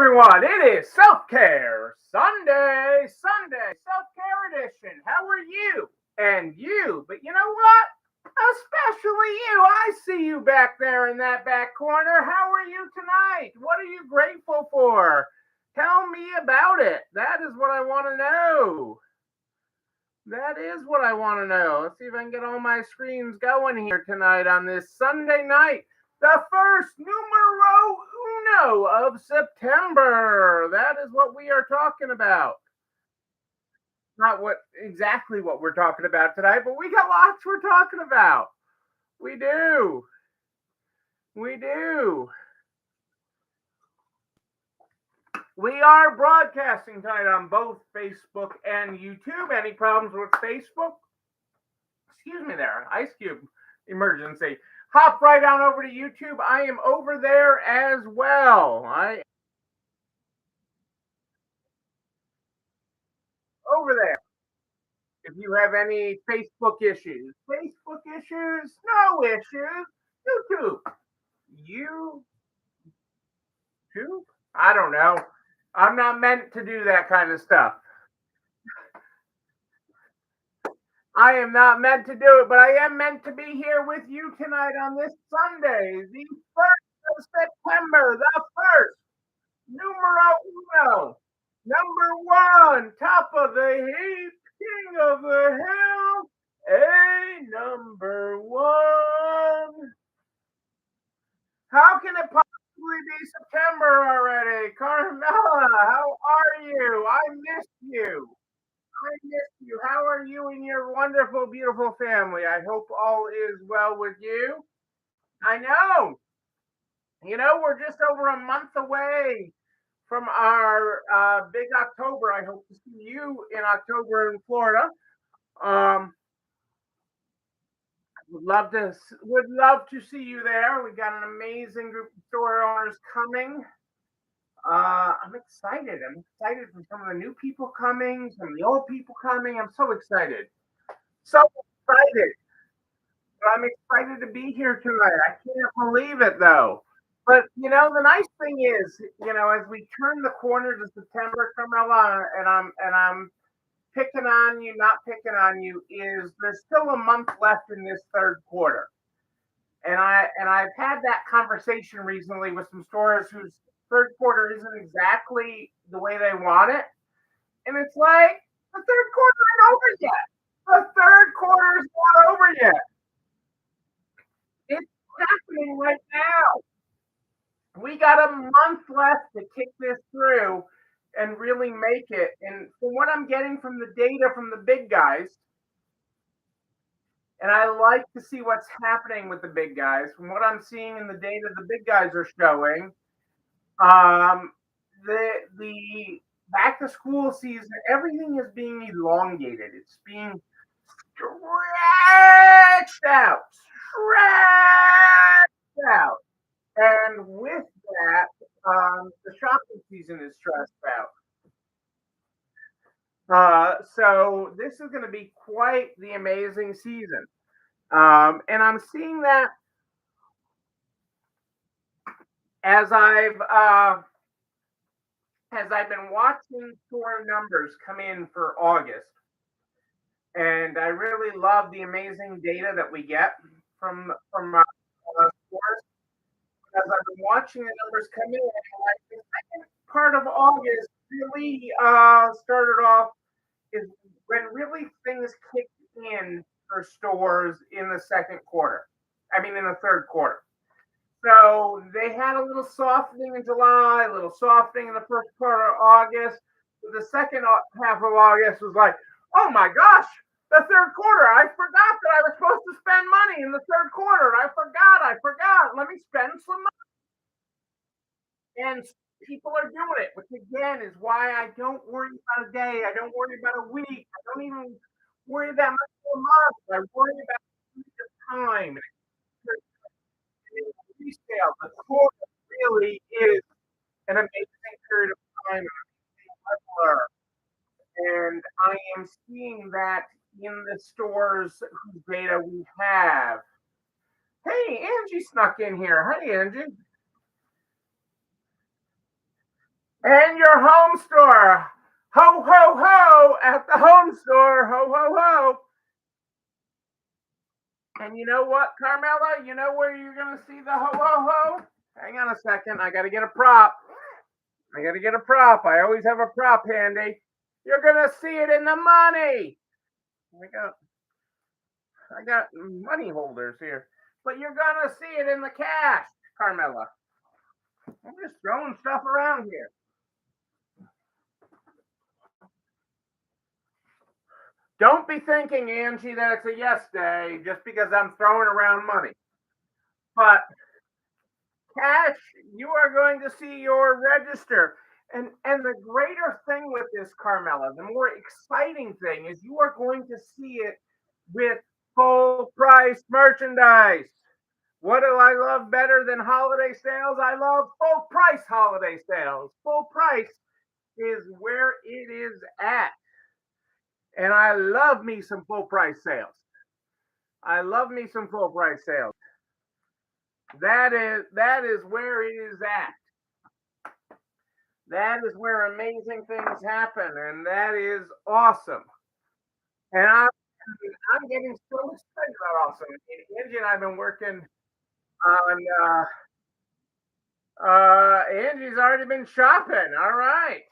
everyone. It is Self-Care Sunday, Self-Care Edition. How are you? And you, but you know what? Especially you. I see you back there in that back corner. How are you tonight? What are you grateful for? Tell me about it. That is what I want to know. That is what I want to know. Let's see if I can get all my screens going here tonight on this Sunday night. The first numero uno of September. That is what we are talking about. Not what exactly what we're talking about tonight, but we got lots we're talking about. We do. We do. We are broadcasting tonight on both Facebook and YouTube. Any problems with Facebook? Excuse me there. Ice Cube emergency. Hop right on over to YouTube. I am over there as well. Over there. If you have any Facebook issues, no issues. YouTube. YouTube? I don't know. I'm not meant to do that kind of stuff. I am not meant to do it, but I am meant to be here with you tonight on this Sunday, the 1st of September, the first numero uno, number one, top of the heap, king of the hill, a number one. How can it possibly be September already? Carmela, how are you? I miss you. I miss you. How are you and your wonderful, beautiful family? I hope all is well with you. I know. We're just over a month away from our big October. I hope to see you in October in Florida. Um, would love to see you there. We got an amazing group of store owners coming. I'm excited. I'm excited for some of the new people coming, some of the old people coming. I'm so excited. So excited. I'm excited to be here tonight. I can't believe it though. But the nice thing is, as we turn the corner to September, Carmela, and I'm picking on you, not picking on you, is there's still a month left in this third quarter. And I've had that conversation recently with some stores whose third quarter isn't exactly the way they want it. And it's like the third quarter ain't over yet. The third quarter is not over yet. It's happening right now. We got a month left to kick this through and really make it. And from what I'm getting from the data from the big guys, and I like to see what's happening with the big guys. From what I'm seeing in the data the big guys are showing, um, the back to school season, everything is being elongated. It's being stretched out, stretched out. And with that, the shopping season is stressed out. So this is going to be quite the amazing season. And I'm seeing that as I've been watching store numbers come in for August, and I really love the amazing data that we get from stores. As I've been watching the numbers come in, like the second part of August really started off is when really things kicked in for stores in the second quarter. I mean, in the third quarter. So they had a little softening in July, a little softening in the first part of August. The second half of August was like, oh my gosh, the third quarter. I forgot that I was supposed to spend money in the third quarter. I forgot. Let me spend some money. And people are doing it, which again is why I don't worry about a day. I don't worry about a week. I don't even worry that much for a month. I worry about the time. Resale, the quarter really is an amazing period of time and I am seeing that in the stores whose data we have. Hey, Angie snuck in here. Hey, Angie. And your home store. Ho, ho, ho at the home store. Ho, ho, ho. And you know what, Carmela? You know where you're going to see the ho, ho, ho? Hang on a second. I got to get a prop. I always have a prop handy. You're going to see it in the money. I got money holders here. But you're going to see it in the cash, Carmela. I'm just throwing stuff around here. Don't be thinking, Angie, that it's a yes day just because I'm throwing around money. But cash, you are going to see your register. And the greater thing with this, Carmela, the more exciting thing is you are going to see it with full price merchandise. What do I love better than holiday sales? I love full price holiday sales. Full price is where it is at. And I love me some full price sales. That is where it is at. That is where amazing things happen, and that is awesome. And I'm getting so excited about awesome. Angie and I've been working on. Angie's already been shopping. All right.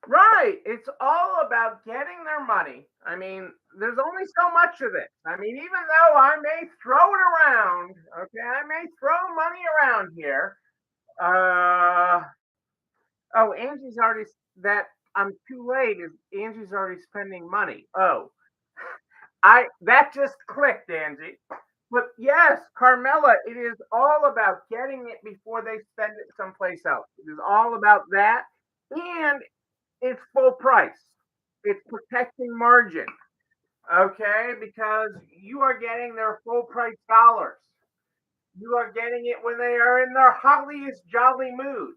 Right. It's all about getting their money. I mean, there's only so much of it. I mean, even though I may throw it around, okay, I may throw money around here. Oh, Angie's already that I'm too late. Is Angie's already spending money? Oh, I that just clicked, Angie. But yes, Carmela, it is all about getting it before they spend it someplace else. It is all about that, and it's full price. It's protecting margin, okay? Because you are getting their full price dollars. You are getting it when they are in their holiest jolly mood.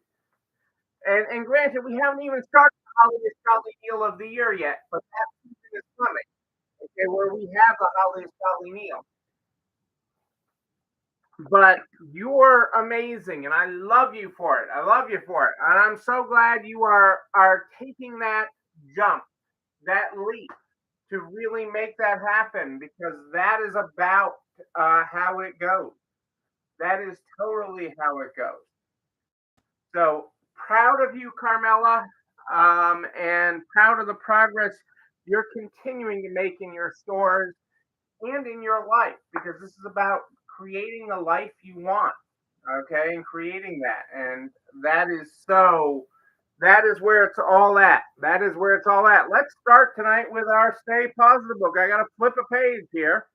And granted, we haven't even started the holiest jolly deal of the year yet, but that season is coming. Okay, where we have the holiest jolly meal. But you're amazing, and I love you for it. And I'm so glad you are taking that jump, that leap to really make that happen because that is about how it goes. That is totally how it goes. So proud of you, Carmela, and proud of the progress you're continuing to make in your stores and in your life because this is about creating the life you want, okay, and creating that. And that is where it's all at. Let's start tonight with our Stay Positive book. I got to flip a page here.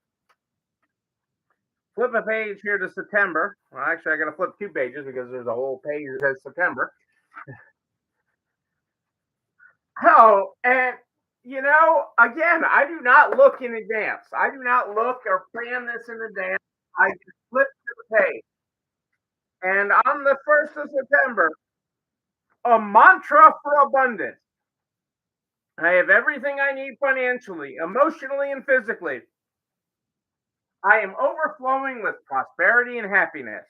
To September. Well, actually, I got to flip two pages because there's a whole page that says September. Oh, and again, I do not look in advance. I do not look or plan this in advance. I just flip to the page. And on the 1st of September, a mantra for abundance. I have everything I need financially, emotionally, and physically. I am overflowing with prosperity and happiness.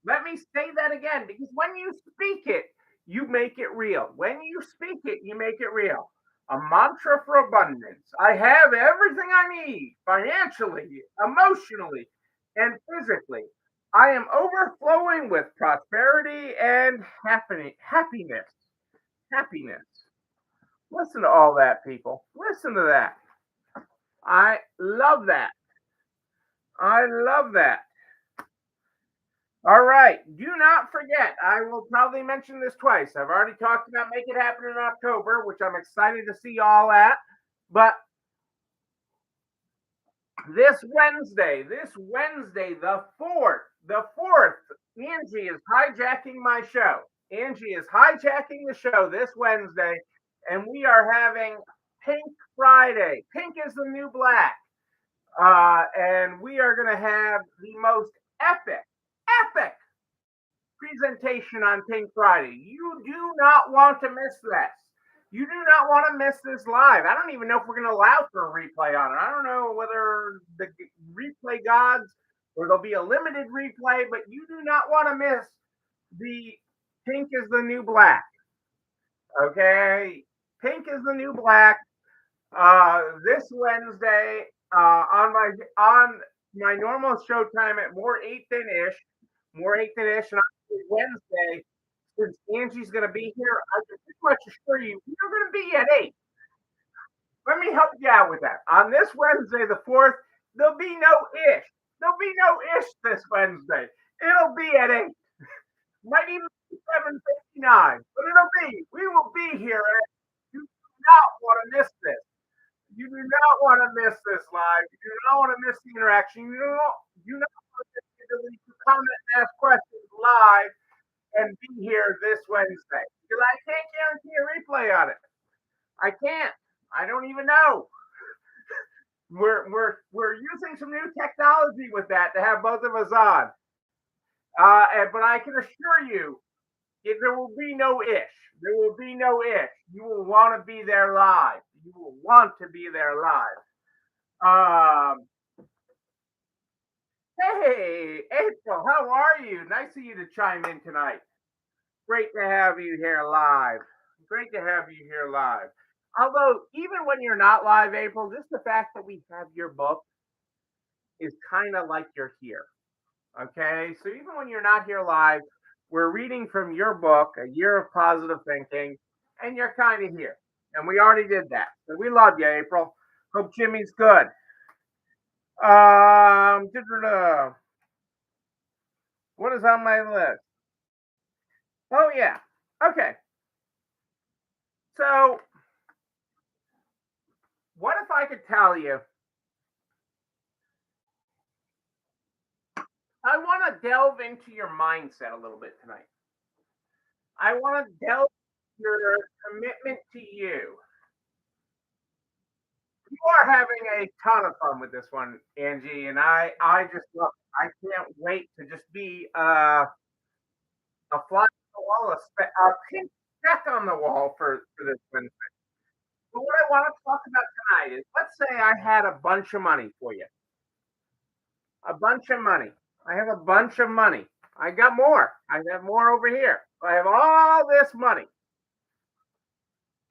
Let me say that again because when you speak it, you make it real. When you speak it, you make it real. A mantra for abundance. I have everything I need financially, emotionally, and physically. I am overflowing with prosperity and happiness. Happiness. Listen to all that, people. Listen to that. I love that. I love that. All right. Do not forget, I will probably mention this twice. I've already talked about Make It Happen in October, which I'm excited to see y'all at. But this Wednesday, the 4th, Angie is hijacking my show. Angie is hijacking the show this Wednesday, and we are having Pink Friday. Pink is the new black. And we are going to have the most epic presentation on Pink Friday. You do not want to miss this. You do not want to miss this live. I don't even know if we're going to allow for a replay on it. I don't know whether the replay gods, or there'll be a limited replay, but you do not want to miss the Pink is the New Black. Okay? Pink is the New Black. This Wednesday, on my normal showtime at more 8 than ish, and on Wednesday, since Angie's going to be here, I can pretty much assure you we're going to be at 8. Let me help you out with that. On this Wednesday, the 4th, there'll be no ish. There'll be no ish this Wednesday. It'll be at 8. Might even be 7:59, but we will be here. You do not want to miss this. You do not want to miss this live. You do not want to miss the interaction. You not want to miss the ability to comment and ask questions live and be here this Wednesday. Because I can't guarantee a replay on it. I can't. I don't even know. We're using some new technology with that to have both of us on. But I can assure you, there will be no ish. There will be no ish. You will want to be there live. You will want to be there live. Hey, April, how are you? Nice of you to chime in tonight. Great to have you here live. Great to have you here live. Although, even when you're not live, April, just the fact that we have your book is kind of like you're here. Okay? So even when you're not here live, we're reading from your book, A Year of Positive Thinking, and you're kind of here. And we already did that. So we love you, April. Hope Jimmy's good. What is on my list? Oh, yeah. Okay. So, what if I could tell you? I want to delve into your mindset a little bit tonight. I want to delve into your commitment to you. You are having a ton of fun with this one, Angie, and I just love it. I can't wait to just be a fly on the wall, a pink speck on the wall for this Wednesday. But what I want to talk about tonight is, let's say I had a bunch of money for you. A bunch of money. I have a bunch of money. I got more. I have more over here. I have all this money.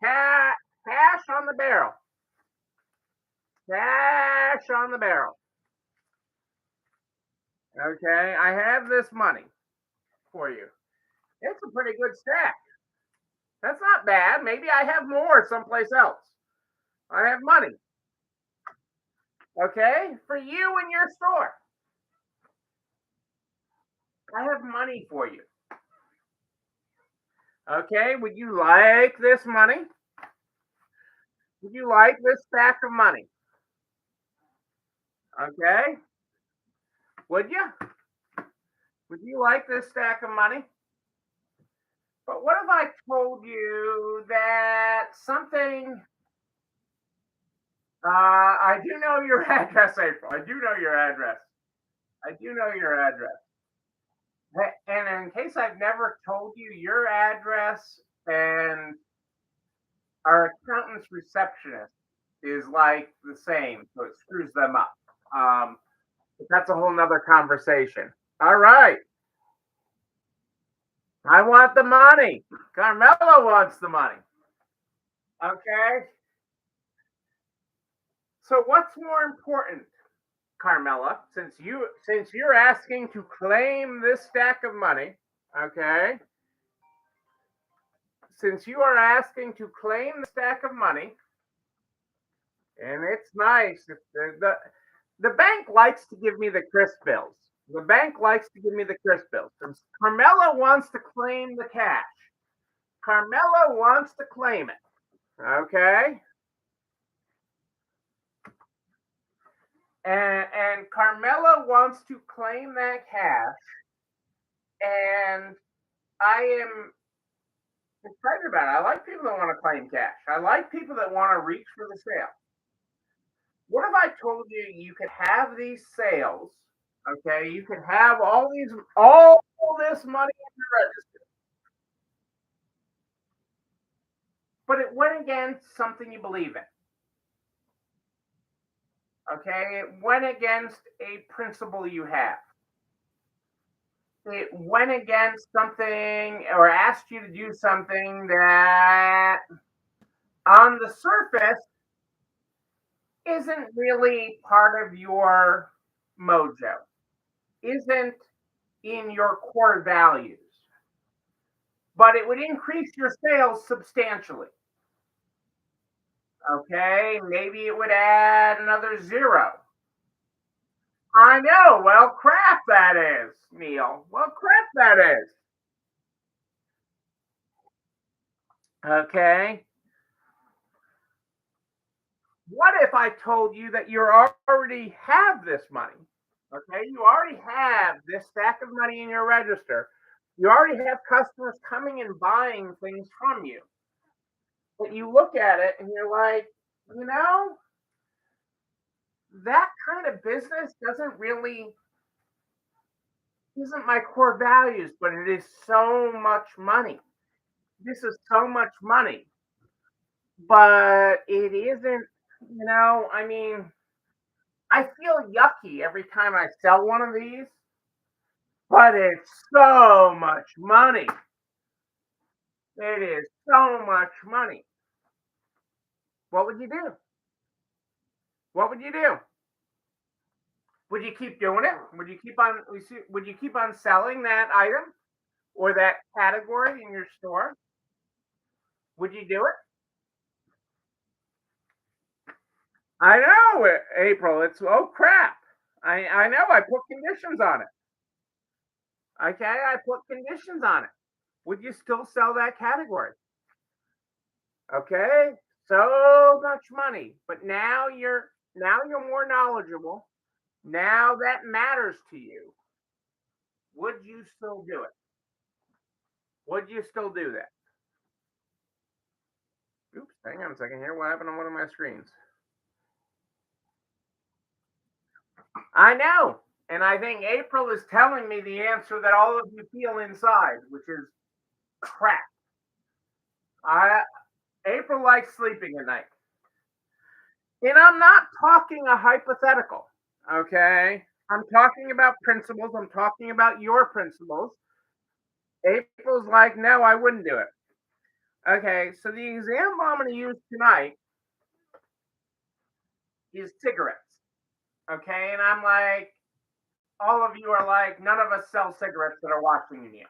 Cash on the barrel. Cash on the barrel. Okay, I have this money for you. It's a pretty good stack. That's not bad. Maybe I have more someplace else. I have money. Okay, for you and your store. I have money for you. Okay, would you like this money? Would you like this stack of money? Okay. Would you? Would you like this stack of money? But what if I told you that something? I do know your address, April. I do know your address. I do know your address. And in case I've never told you, your address and our accountant's receptionist is like the same, so it screws them up. But that's a whole nother conversation. All right. I want the money. Carmela wants the money. Okay. So what's more important, Carmela, since you're asking to claim this stack of money, okay? Since you are asking to claim the stack of money, and it's nice, the bank likes to give me the crisp bills. The bank likes to give me the crisp bills. Since Carmela wants to claim the cash. Carmela wants to claim it. Okay? And Carmela wants to claim that cash. And I am excited about it. I like people that want to claim cash. I like people that want to reach for the sale. What if I told you you could have these sales? Okay, you could have all this money in the register, but it went against something you believe in. Okay, it went against a principle you have. It went against something or asked you to do something that on the surface isn't really part of your mojo, isn't in your core values, but it would increase your sales substantially. Okay, maybe it would add another zero. I know. Well, crap, that is, Neil. Well, crap, that is. Okay. What if I told you that you already have this money? Okay, you already have this stack of money in your register. You already have customers coming and buying things from you. But you look at it and you're like, you know, that kind of business doesn't really isn't my core values, but it is so much money. This is so much money, but it isn't, I mean, I feel yucky every time I sell one of these, but it's so much money. It is so much money. What would you do? What would you do? Would you keep doing it? Would you keep on selling that item or that category in your store? Would you do it? I know, April. It's oh crap. I know. I put conditions on it. Okay, I put conditions on it. Would you still sell that category? Okay, so much money, but now you're more knowledgeable. Now that matters to you. Would you still do it? Would you still do that? Oops, hang on a second here. What happened on one of my screens? I know. And I think April is telling me the answer that all of you feel inside, which is crap. I April likes sleeping at night. And I'm not talking a hypothetical. Okay. I'm talking about principles. I'm talking about your principles. April's like, no, I wouldn't do it. Okay, so the example I'm going to use tonight is cigarettes. Okay, and I'm like, all of you are like, none of us sell cigarettes that are watching you.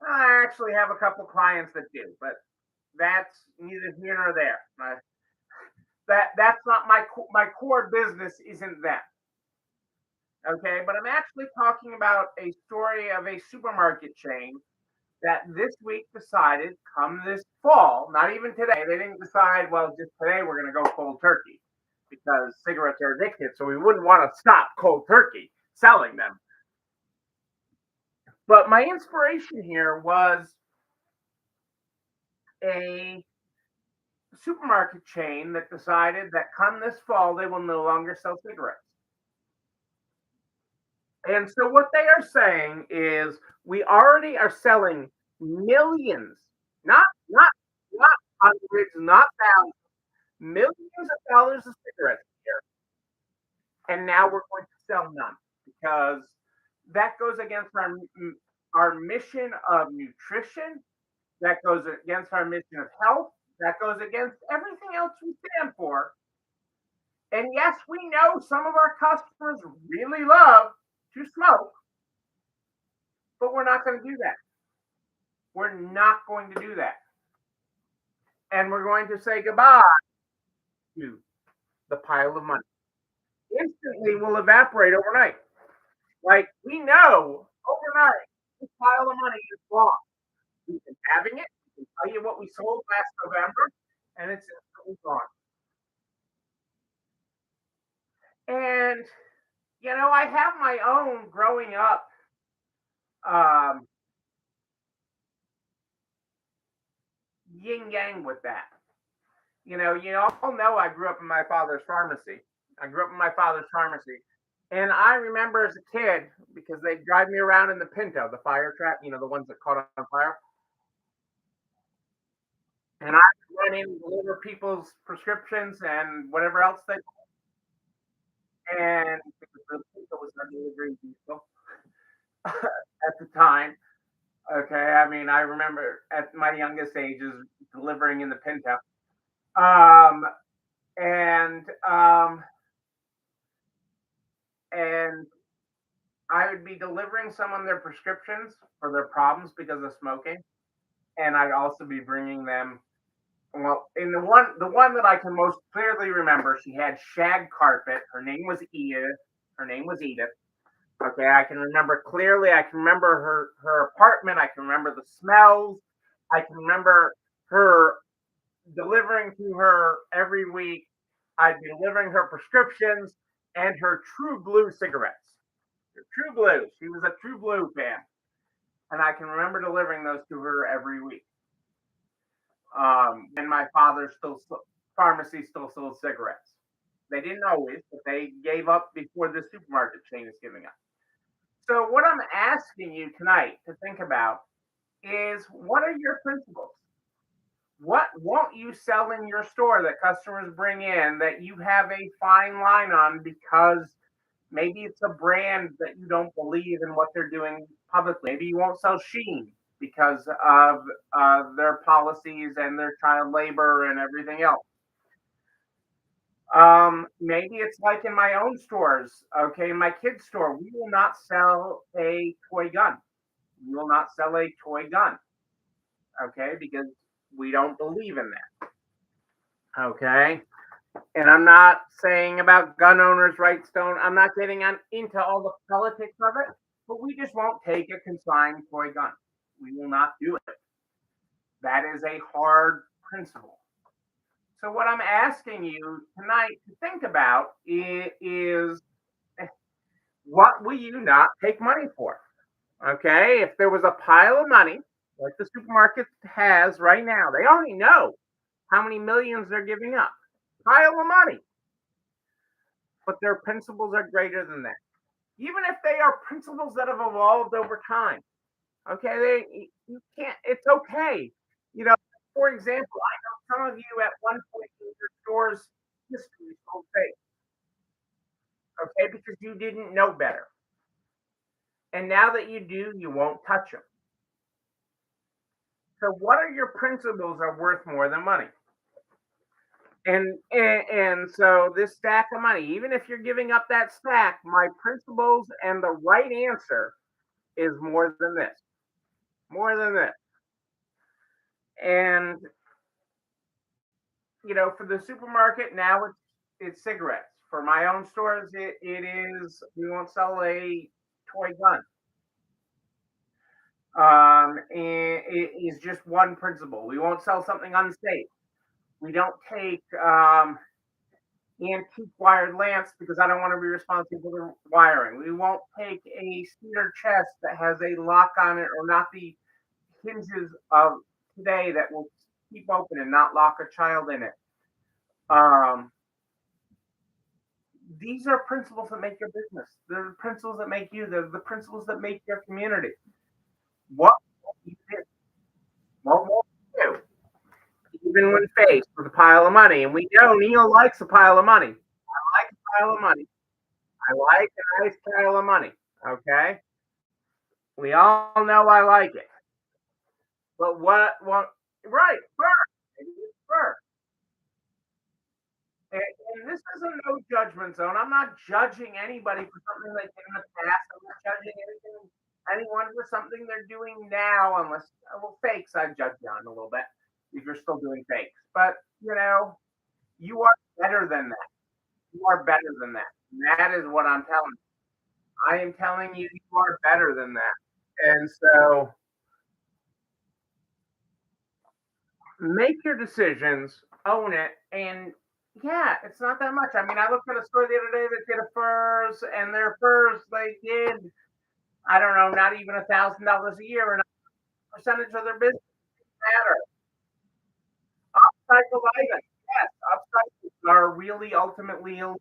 I actually have a couple clients that do, but that's neither here nor there. That's not my core business. Isn't that okay? But I'm actually talking about a story of a supermarket chain that this week decided, come this fall, not even today, they didn't decide, well, just today we're going to go cold turkey because cigarettes are addictive, so we wouldn't want to stop cold turkey selling them. But my inspiration here was a supermarket chain that decided that come this fall, they will no longer sell cigarettes. And so what they are saying is we already are selling millions, not hundreds, not thousands, millions of dollars of cigarettes here, and now we're going to sell none because that goes against our mission of nutrition. That goes against our mission of health. That goes against everything else we stand for. And yes, we know some of our customers really love to smoke, but we're not going to do that. We're not going to do that. And we're going to say goodbye to the pile of money. Instantly will evaporate overnight. Like we know overnight, this pile of money is gone. We've been having it. We can tell you what we sold last November, and it's instantly gone. And I have my own growing up um, yin yang with that. You all know I grew up in my father's pharmacy. I grew up in my father's pharmacy. And I remember as a kid, because they'd drive me around in the Pinto, the fire trap, the ones that caught on fire. And I run in and deliver people's prescriptions and whatever else they. because the pizza was our delivery vehicle at the time. Okay, I mean, I remember at my youngest ages delivering in the Pinto. Um, and um, and I would be delivering someone their prescriptions for their problems because of smoking, and I'd also be bringing them. Well, in the one that I can most clearly remember, she had shag carpet. Her name was Edith. Her name was Edith. Okay, I can remember clearly. I can remember her apartment. I can remember the smells. I can remember her delivering to her every week. I'd be delivering her prescriptions and her True Blue cigarettes. Her True Blue. She was a True Blue fan, and I can remember delivering those to her every week. When my father still pharmacy still sold cigarettes. They didn't always, but they gave up before the supermarket chain is giving up. So what I'm asking you tonight to think about is what are your principles? What won't you sell in your store that customers bring in that you have a fine line on because maybe it's a brand that you don't believe in what they're doing publicly. Maybe you won't sell Sheen because of their policies and their child labor and everything else. Maybe it's like in my own stores. Okay, in my kids' store, we will not sell a toy gun. We will not sell a toy gun. Okay, because we don't believe in that. Okay, and I'm not saying about gun owners' rights. Don't. I'm not getting on into all the politics of it. But we just won't take a consigned toy gun. We will not do it. That is a hard principle. So what I'm asking you tonight to think about is what will you not take money for? Okay, if there was a pile of money like the supermarket has right now, they already know how many millions they're giving up. Pile of money, but their principles are greater than that. Even if they are principles that have evolved over time. Okay, you can't. It's okay. You know, for example, I know some of you at one point in your store's history sold fake. Okay, because you didn't know better, and now that you do, you won't touch them. So, what are your principles are worth more than money? And so this stack of money, even if you're giving up that stack, my principles and the right answer is more than this, more than this. And for the supermarket now it's cigarettes. For my own stores, it is we won't sell a toy gun. And it is just one principle. We won't sell something unsafe. We don't take antique wired lamps because I don't want to be responsible for the wiring. We won't take a cedar chest that has a lock on it or not the hinges of today that will keep open and not lock a child in it. Um, these are principles that make your business. They're the principles that make you. They're the principles that make your community. What you do, what will you do? Even when faced with a pile of money, and we know Neil likes a pile of money. I like a pile of money. I like a nice pile of money. Okay, we all know I like it. But what? Right, fur. It is fur. And this is a no judgment zone. I'm not judging anybody for something they did in the past. I'm not judging anyone for something they're doing now, unless fakes I'd judge you on a little bit if you're still doing fakes. But you are better than that. You are better than that. And that is what I'm telling you. I am telling you, you are better than that. And so make your decisions, own it, and yeah, it's not that much. I mean, I looked at a store the other day that did a furs, and their furs they did, I don't know, not even $1,000 a year, and a percentage of their business matter. Upcycled items, yes, upcycles are really ultimately illegal.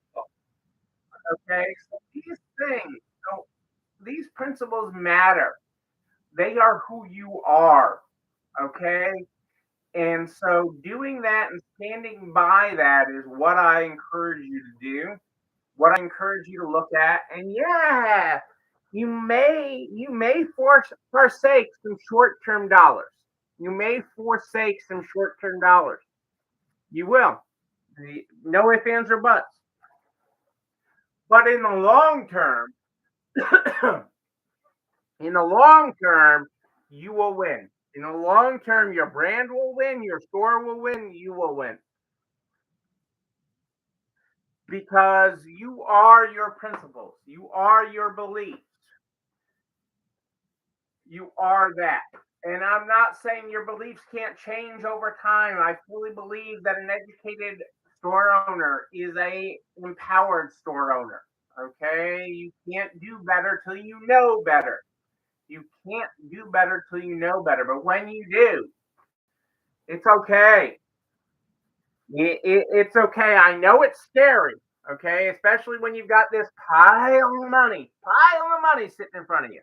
Okay, so these things, so these principles matter. They are who you are. Okay, and so doing that and standing by that is what I encourage you to do. what I encourage you to look at, and yeah, you may forsake some short-term dollars. You may forsake some short-term dollars. You will. No ifs, ands, or buts. But in the long term, in the long term, you will win. In the long term, your brand will win, your store will win, you will win. Because you are your principles, you are your beliefs, you are that. And I'm not saying your beliefs can't change over time. I fully believe that an educated store owner is a empowered store owner. Okay, you can't do better till you know better. You can't do better till you know better. But when you do, it's okay. It's okay. I know it's scary. Okay, especially when you've got this pile of money sitting in front of you.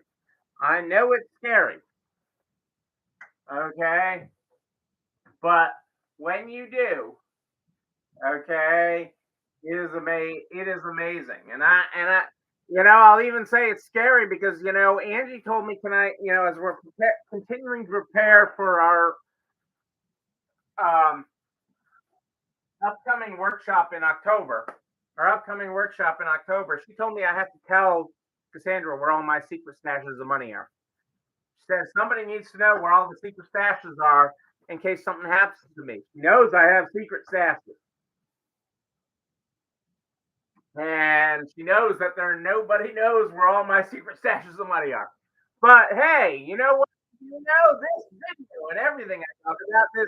I know it's scary. Okay, but when you do, okay, it is amazing. And I I'll even say it's scary because Angie told me tonight, as we're continuing to prepare for um upcoming workshop in October, she told me I have to tell Cassandra where all my secret stashes of money are. She says somebody needs to know where all the secret stashes are in case something happens to me. She knows I have secret stashes. And she knows that nobody knows where all my secret stashes of money are. But hey, you know what? This video and everything I talk about, goes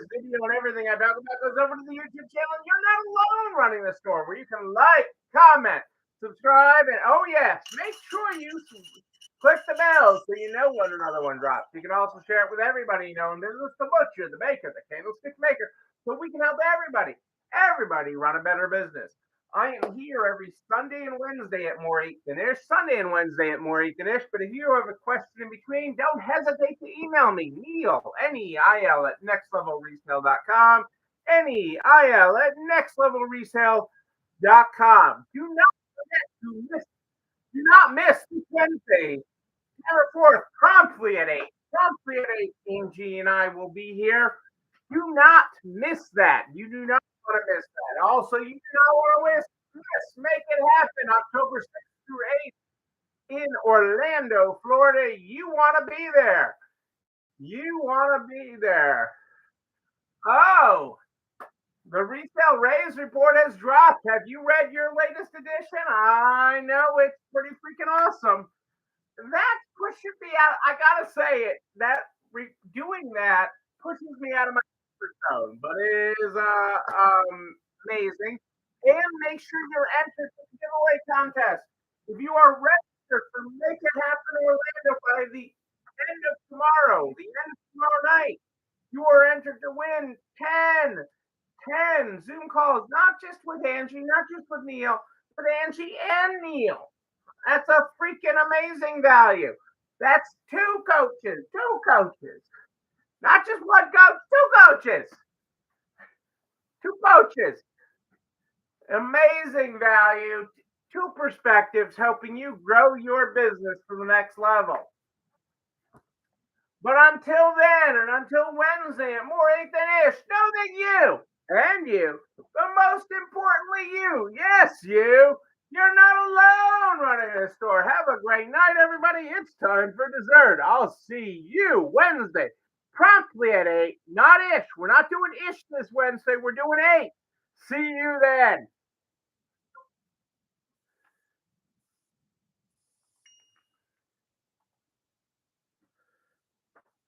over to the YouTube channel. You're not alone running the store where you can like, comment, subscribe, and oh yes, make sure you click the bell so you know when another one drops. You can also share it with everybody you know in business, the butcher, the baker, the candlestick maker, so we can help everybody run a better business. I am here every Sunday and Wednesday at More Eight Finish, Sunday and Wednesday at More Eight Finish. But if you have a question in between, don't hesitate to email me, Neil, Neil at nextlevelresale.com, Neil at nextlevelresale.com. Do not miss this Wednesday, September 4th, promptly at 8. Angie and I will be here. Do not miss that. You do not want to miss that. Also, you do not want to miss Make It Happen, October 6th through 8th in Orlando, Florida. You want to be there. Oh, the Resale Raise report has dropped. Have you read your latest edition? I know it's pretty freaking awesome. That pushes me out. I gotta say it. Doing that pushes me out of my comfort zone, but it is amazing. And make sure you're entered for the giveaway contest. If you are registered for Make It Happen Orlando by the end of tomorrow night, you are entered to win 10 Zoom calls, not just with Angie, not just with Neil, but Angie and Neil. That's a freaking amazing value. That's two coaches. Not just one coach, two coaches. Amazing value, two perspectives helping you grow your business to the next level. But until then, and until Wednesday at More Eight Finish, know that you, but most importantly you, yes you, you're not alone running a store. Have a great night, everybody. It's time for dessert. I'll see you Wednesday, promptly at 8. Not ish. We're not doing ish this Wednesday. We're doing 8. See you then.